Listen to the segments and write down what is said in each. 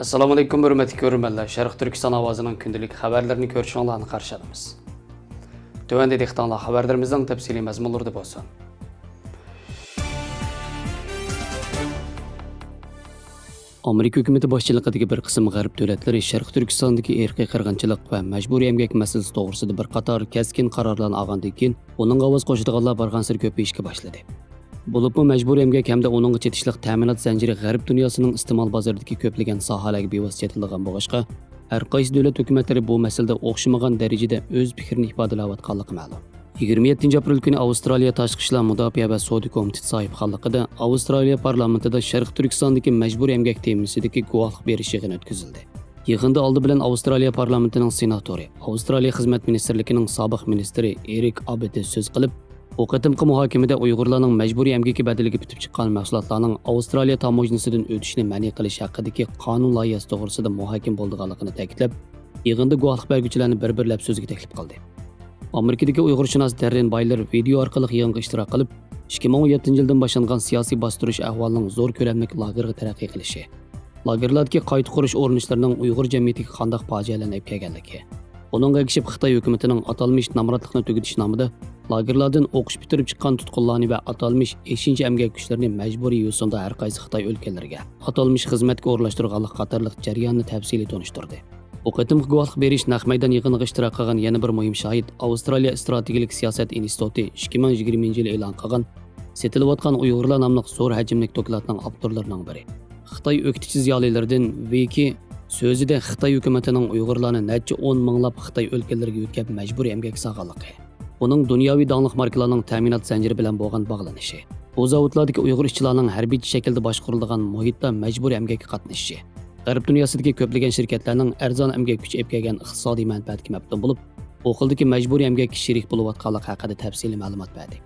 Assalomu alaykum hurmatli ko'ruvchilar. Sherqiy Türkistan Awazining kündilik xəvərlərini ko'rishinglarni qarşılaymiz. Tövəndə dehqonlar xəvərlərimizin təfsili məzmunlarında bo'lsin. Amerika hökuməti başçılığındakı bir qism g'arb dövlətləri Sherqiy Türkistandagi irqiy qirg'inchilik va majburiy emgak masalasi to'g'risida bir qator keskin qarorlarni olgandan keyin uning ovoz qo'shadiganlar barg'ansir ko'payishga boshladi. Bo'libmi majburiy emgak hamda uning chetishliq ta'minot zanjiri g'arb dunyosining iste'mol bozoridagi ko'plagan sohalarga bevosita yetilgan bo'lg'achqa, har qaysi davlat hukumatlari bu masalada o'xshamagan darajada o'z fikrini ifodalayotganligi ma'lum. 27 aprel kuni Avstraliya Tashqi ishlar mudofaa va savdo komiteti sohibxonligida Avstraliya parlamentida Sherqiy Türkistandiki majburiy emgak temisidagi guvahlik berish yig'ini o'tkazildi. Yig'inda oldi bilan Avstraliya parlamentining senatori, Avstraliya xizmat ministrligining sobiq ministri Erik Abete so'z qilib, bu qatimqi muhokamada Uyg'urlarning majburiy emgaki badaliga bitib chiqqan mahsulotlarning Avstraliya tamojnasidan o'tishini ma'ni qilish haqidagi qonun loyihasi to'g'risida muhokama bo'lganligini ta'kidlab, yig'inda guvohlik beruvchilarni bir-birlab so'zga taklif qildi. Amerikadagi Uyg'urshunos Darren Bayler video orqali yig'inga ishtirok qilib, 2017 yildan boshlangan siyosiy bostirish ahvolining zo'r ko'lamli lagerga taraqqiy qilishi, lagerlardagi qayta qurish urinishlarining Uyg'ur jamiyatiga qanday fojialarni olib kelganligi, uningga ergashib Xitoy hukumatining atalmish namratlikni tugatish nomida lagerlardan o'qish bitirib chiqqan tutqunlarni va atalmish 5-chi emgak kuchlarini majburiy yo'sinda har qaysi Xitoy o'lkalariga atalmish xizmatga o'rlashtirganlik qatorliq jarayonni tafsiliy tunishtirdi. Bu qatimqi guvohlik berish naq maydon yig'iniga ishtirok qilgan yana bir muhim shohid Avstraliya strategik siyosat instituti 2020 yil e'lon qilgan setilayotgan Uyg'urlar nomli zo'r hajmli dokladning avtorlarining biri. Xitoy o'qitichi ziyolilaridan Viki so'zida Xitoy hukumatining Uyg'urlarni necha 10 minglab Xitoy o'lkalariga yo'tkab majburiy emgak saqlanligi, uning dunyoviy donliq markalarning ta'minot zanjiri bilan bo'lgan bog'lanishi, bu zavodlardagi Uyg'ur ishchilarning harbiy shaklda boshqarilgan muhitda majburiy emgakka qatnashishi, g'arb dunyosidagi ko'plagan shirkatlarning arzon emgak kuchi olib kelgan iqtisodiy manfaatga mabdum bo'lib, bu xildagi majburiy emgakka sherik bo'layotganligi haqida tafsiliy ma'lumot berdi.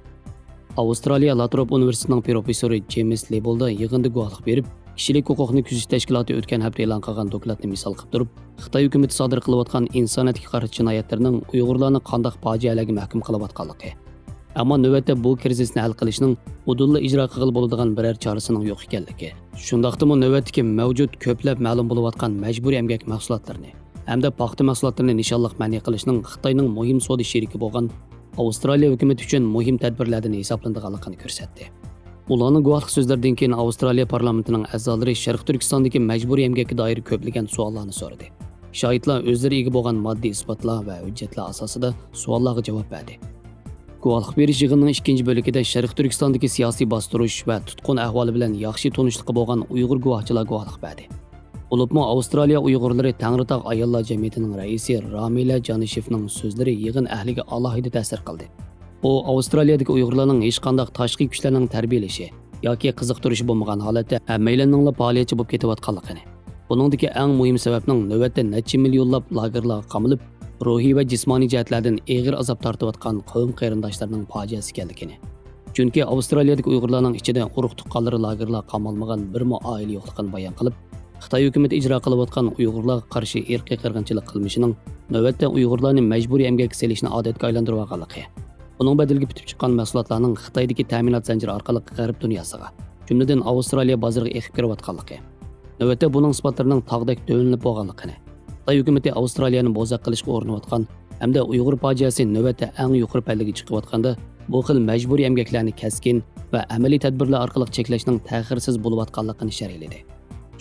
Avstraliya Latrob universitetining professori James Lebolda yig'inda guvohlik berib, kişilik huquqni kuzish tashkiloti o'tgan hafta e'lon qilgan dokladni misol qilib turib, Xitoy hukumati sodir qilayotgan insoniyatga qarshi jinoyatlarning Uyg'urlarni qanday fojialarga mahkum qilayotganligi, ammo navbatda bu krizisni hal qilishning udulla ijro qilib bo'ladigan biror chorasining yo'q ekanligi, shundaqdimi navbatdagi mavjud ko'plab ma'lum bo'layotgan majburiy emgak mahsulotlarini hamda paxta mahsulotlarini nishonliq ma'ni qilishning Xitoyning muhim savdo sheriki bo'lgan Avstraliya hukumati uchun muhim tadbirlardan hisoblanadiganligini ko'rsatdi. Ularning guvohlik so'zlaridan keyin Avstraliya parlamentining a'zolari Sherqiy Türkistandagi majburiy emgakka doir ko'plagan savollarni so'radi. Shohidlar o'zlari ega bo'lgan moddiy isbotlar va hujjatlar asosida savollarga javob berdi. Guvohlik berish yig'inining ikkinchi bo'ligida Sherqiy Türkistandagi siyosiy bostirish va tutqun ahvoli bilan yaxshi tanishliqi bo'lgan Uyg'ur guvohchilar guvohlik berdi. Bo'libmi Avstraliya Uyg'urlari Tangritog' ayollar jamiyatining raisi Ramila Janishevning so'zlari yig'in ahliga alohida ta'sir qildi. U Avstraliyadagi Uyg'urlarning hech qanday tashqi kuchlarning tarbiyalashi yoki qiziqtirishi bo'lmagan holatda hammaylarning faoliyatchi bo'lib ketayotganligini, buningdagi eng muhim sababning navbatda necha millionlab lagerlarga qamalib, ruhiy va jismoniy jihatlardan og'ir azob tortayotgan qavm qarindoshlarining fojiasi ekanligini, chunki Avstraliyadagi Uyg'urlarning ichida urug' tuqqanlari lagerlarga qamalmagan birma oila yo'qligini bayon qilib, Xitoy hukumati ijro qilayotgan Uyg'urlarga qarshi irqiy qirg'inchilik qilmishining navbatda Uyg'urlarni majburiy emgakka selishni odatga aylantirib olganligi, uning badaliga bitib chiqqan mahsulotlarning Xitoydagi ta'minot zanjiri orqali g'arb dunyosiga, jumladan Avstraliya bozoriga ekib kirayotganligi, navbatda buning isbotlarining tog'dek to'linib bo'lganligini, Xitoy hukumati Avstraliyani bo'zaq qilishga urinayotgan hamda Uyg'ur fojiasi navbatda eng yuqori pallaga chiqayotganda bu xil majburiy emgaklarni kaskin va amaliy tadbirlar orqali cheklashning ta'xirsiz bo'layotganligini sharhladi.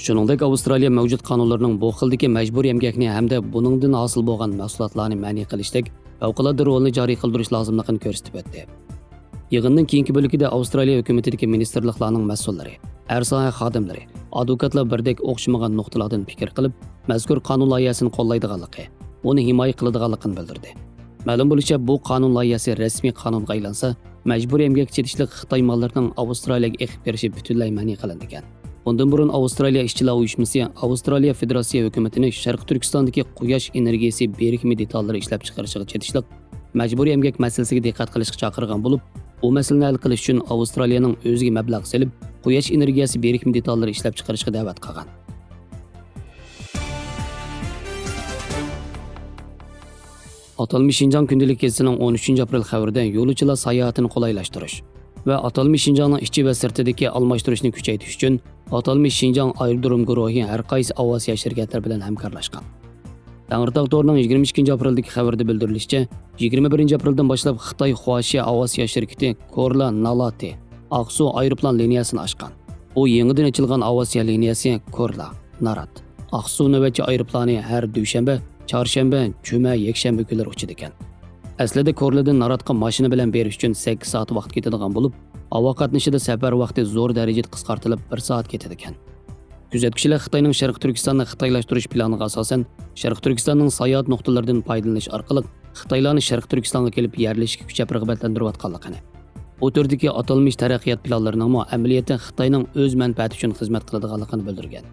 Shuningdek, Avstraliya mavjud qonunlarining bu xildagi majburiy emgakni hamda buningdan hosil bo'lgan mahsulotlarni ma'ni qilishdek favqulodda rolni joriy qildirish lozimligini ko'rsatib o'tdi. Yig'inning keyingi bo'ligida Avstraliya hukumatidagi ministerliklarning mas'ullari, har soha xodimlari, advokatlar birdek o'xshamagan nuqtalardan fikr qilib, mazkur qonun loyihasini qo'llaydiganligi, uni himoya qiladiganligini bildirdi. Ma'lum bo'lishicha, bu qonun loyihasi rasmiy qonunga aylansa, majburiy emgak chetishlik Xitoy mollarining Avstraliyaga ekib kirishi butunlay ma'ni qilingan. Bundan burun Avstraliya ishchilar uyushmasi Avstraliya Federatsiya hukumatini Sherqiy Türkistandagi quyosh energiyasi berikmi detallari ishlab chiqarishiga chetishlik majburiy emgak masalasiga diqqat qilishga chaqirgan bo'lib, bu masalani hal qilish uchun Avstraliyaning o'ziga mablag' selib, quyosh energiyasi berikmi detallari ishlab chiqarishga da'vat qilgan. Atalmish Şinjan kündilik gezisining 13 aprel xabarida yo'lovchilar sayohatini qulaylashtirish va atalmish Şinjanning ichi va sirtidagi almashtirishni kuchaytirish uchun atalmış Şinjan aerodrom guruhi har qaysi Avasiya şirketler bilan hamkorlashgan. Tangirtaq to'rining 22 apreldagi xabarda bildirilishicha, 21 apreldan boshlab Xitoy Huaxia Avasiya shirkati Korla Nalati Aqsu aeroplan liniyasini ochgan. Bu yangidan ochilgan Avasiya liniyasi Korla Narat Aqsu navbatchi aeroplani har dushanba, chorshanba, juma, yakshanba kunlari uchadi ekan. Aslida Korladan Naratga mashina bilan berish uchun 8 soat vaqt ketadigan bo'lib, havo qatnashida safar vaqti zo'r darajada qisqartirilib 1 soat ketadi ekan. Kuzatuvchilar Xitoyning Sherqiy Türkistonni xitoylashtirish planiga asosan Sherqiy Türkistanning sayohat nuqtalaridan foydalanish orqali Xitoylarni Sherqiy Türkistonga kelib yerlashishga kuchab rag'batlantirayotganligini. Bu turdagi atalmish taraqqiyot planlarining amaliyotda Xitoyning o'z manfaati uchun xizmat qiladiganligini bildirgan.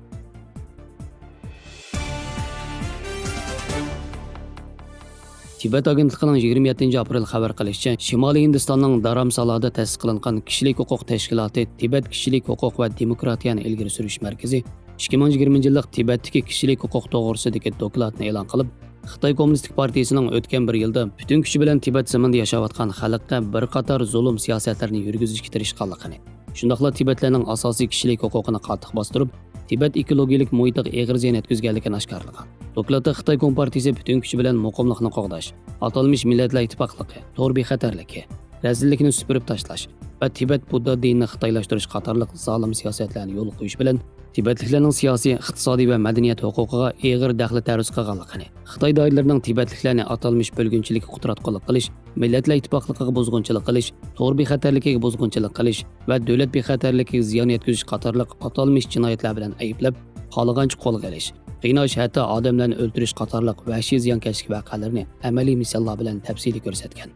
Tibet agentligining 27 aprel xabar qilishicha, Shimoliy Hindistonning Dharamsalada ta'sis qilingan Kishilik huquq tashkiloti Tibet kishilik huquq va demokratiyani ilgari surish markazi 2020-yillik Tibetdagi kishilik huquq to'g'risidagi dokladni e'lon qilib, Xitoy Kommunistik partiyasining o'tgan bir yilda butun kuchi bilan Tibet zaminida yashayotgan xalqqa bir qator zulm siyosatlarini yurgizishga tirishganligini, shundaqla Tibetlarning asosiy kishilik huquqini qattiq bostirib, Tibet ekologik muhitiga og'ir ziyon yetkazganligini oshkorlagan. Dokladda Xitoy Kompartiyasi butun kuchi bilan muqimlikni qo'g'dash, atalmish millatlar ittifoqligi, to'r bexatarligi, razillikni supurib tashlash va Tibet budda dinini xitoylashtirish qatorliq zolim siyosatlarni yo'l qo'yish bilan Tibetliklarning siyosiy, iqtisodiy va madaniyat huquqiga og'ir daxli taruz qilganligini, Xitoy doiralarining Tibetliklarni atalmish bo'lgunchilikka qudratqo'liq qilish, millatlar ittifoqligiga buzg'unchilik qilish, to'r bexatarligiga buzg'unchilik qilish va davlat bexatarligiga ziyon yetkazish qatorliq atalmish jinoyatlar bilan ayblab, xohlagancha qo'lga olish, qiynash, hatto odamlarni o'ldirish qatorliq vahshiy ziyonkashlik voqealarini amaliy misollar bilan tafsiliy ko'rsatgan.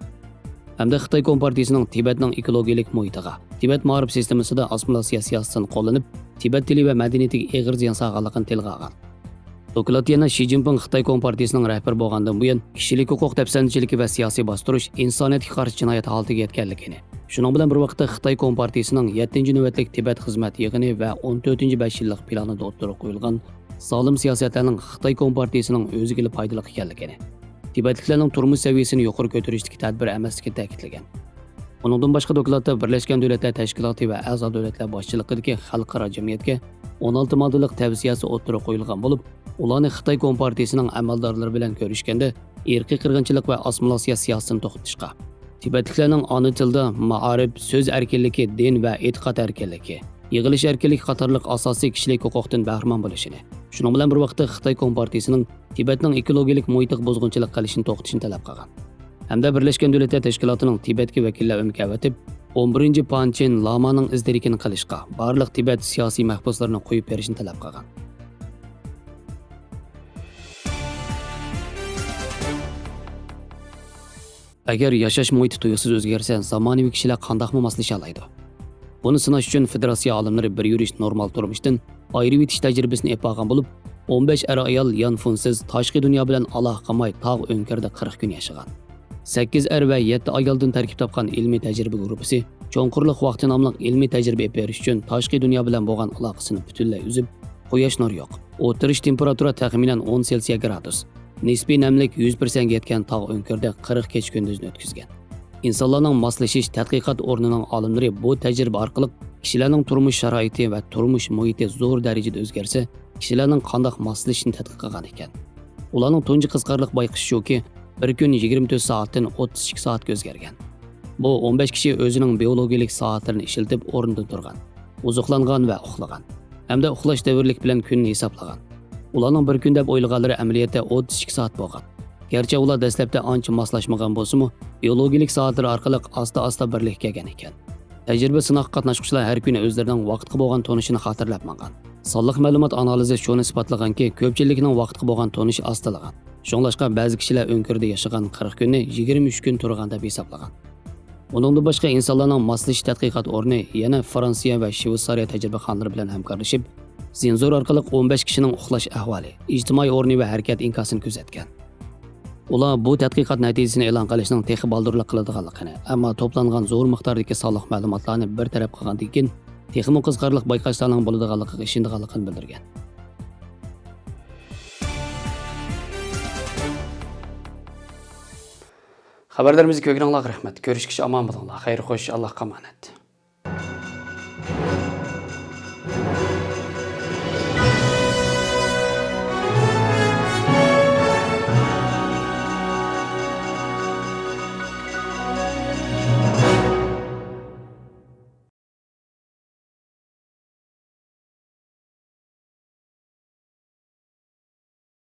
Hamda Xitoy Kompartiyasining Tibetning ekologik muhitiga, Tibet ma'rif sistemasida assimilyatsiya siyosatini qo'llanib, Tibet tili va madaniyatiga og'ir ziyon solganligini tilga olgan. Doklad yana Shi Jinping Xitoy Kompartiyasining rahbari bo'lgandan buyon kishilik huquq tafsandchiligi va siyosiy bostirish insoniyatga qarshi jinoyat holatiga yetganligini, shuning bilan bir vaqtda Xitoy Kompartiyasining 7-navbatlik Tibet xizmat yig'ini va 14-5 yillik planida o'ttirib qo'yilgan zolim siyosatlarning Xitoy Kompartiyasining o'ziga foydali ekanligini, Tibetliklarning turmush saviyasini yuqori ko'tarishdagi tadbir emasligini ta'kidlagan. Uningdan boshqa dokladda Birlashgan Davlatlar Tashkiloti va a'zo davlatlar boshchiligidagi xalqaro jamiyatga 16 moddalik tavsiyasi o'ttirib qo'yilgan bo'lib, ularni Xitoy Kompartiyasining amaldorlari bilan ko'rishganda irqiy qirg'inchilik va assimilyatsiya siyosatini to'xtatishga, Tibetliklarning ona tilida ma'arif, so'z erkinligi, din va e'tiqod erkinligi, yig'ilish erkinligi qatorliq asosiy kishilik huquqdan bahramand bo'lishini, shuning bilan bir vaqtda Xitoy Kompartiyasining Tibetning ekologik muhitiga buzg'unchilik qilishini to'xtatishni talab qilgan. Hamda Birlashgan Davlatlar Tashkilotining Tibetga vakillar o'mkavatib, 11 Panchen Lamaning izdirikini qilishga, barliq Tibet siyosiy mahbuslarini qo'yib berishni talab qilgan. Agar yashash muhiti tuyuqsiz o'zgarsa, zamonaviy kishilar qandoqmi moslasha oladi? Buni sinash uchun federatsiya olimlari bir yurish normal turmushdan ayirib etish tajribasini olgan bo'lib, 15 ayol yanfunsiz tashqi dunyo bilan aloqa qilmay tog' o'nkarda 40 kun yashagan. 8 va 7 ayoldan tarkib topgan ilmiy tajriba guruhi cho'nqurliq vaqti nomli ilmiy tajriba berish uchun tashqi dunyo bilan bo'lgan aloqasini butunlay uzib, quyosh nuri yo'q, o'tirish temperatura taxminan 10 selsiya gradus, nisbiy namlik 100% ga yetgan tog' o'nkarda 40 kech kunduzni o'tkazgan. İnsanlarning moslashish tadqiqot o'rnining olimlari bu tajriba orqali kishilarning turmush sharoiti va turmush muhiti zo'r darajada o'zgarsa, kishilarning qanday moslashishini tadqiq qilgan ekan. Ularning tunji qiziqarli bayqishi shuki, bir kun 24 soatdan 32 soatga o'zgargan. Bu 15 kishi o'zining biologik soatlarini ishlatib o'rnidan turgan, oziqlangan va uxlagan, hamda uxlash davrlik bilan kunni hisoblagan. Ularning bir kun deb o'ylaganlari amaliyotda 32 soat bo'lgan. Gerçi ular dastlabda ancha moslashmagan bo'lsa-mu, biologik soatlar orqali asta-asta birlik kelgan ekan. Tajriba sinoq qatnashuvchilar har kuni o'zlarining vaqtga bo'lgan tonishini xotirlabmagan. Sonliq ma'lumot analizi shuni isbotlaganki, ko'pchilikning vaqtga bo'lgan tonishi ostalagan. Shunglashqa ba'zi kishilar o'nkirda yashagan 40 kunni 23 kun turgan deb hisoblagan. Uningdan boshqa insonlarning moslashish tadqiqot o'rni yana Fransiya va Shveysariya tajribaxonalari bilan hamkorlashib, senzor orqali 15 kishining uxlash ahvoli, ijtimoiy o'rni va harakat inkosini kuzatgan. Ular bu tadqiqot natijasini e'lon qilishning texnik baldurlik qiladiganligini, ammo to'plangan zo'r miqdordagi sonliq ma'lumotlarni bir taraf qilgandan keyin texnik qiziqarli bayqashlarning bo'ladiganligiga ishonganligini bildirgan. Xabarlarimizni ko'rganlarga rahmat. Ko'rishguncha omon bo'linglar. Xayr xo'sh, Allohga omonat.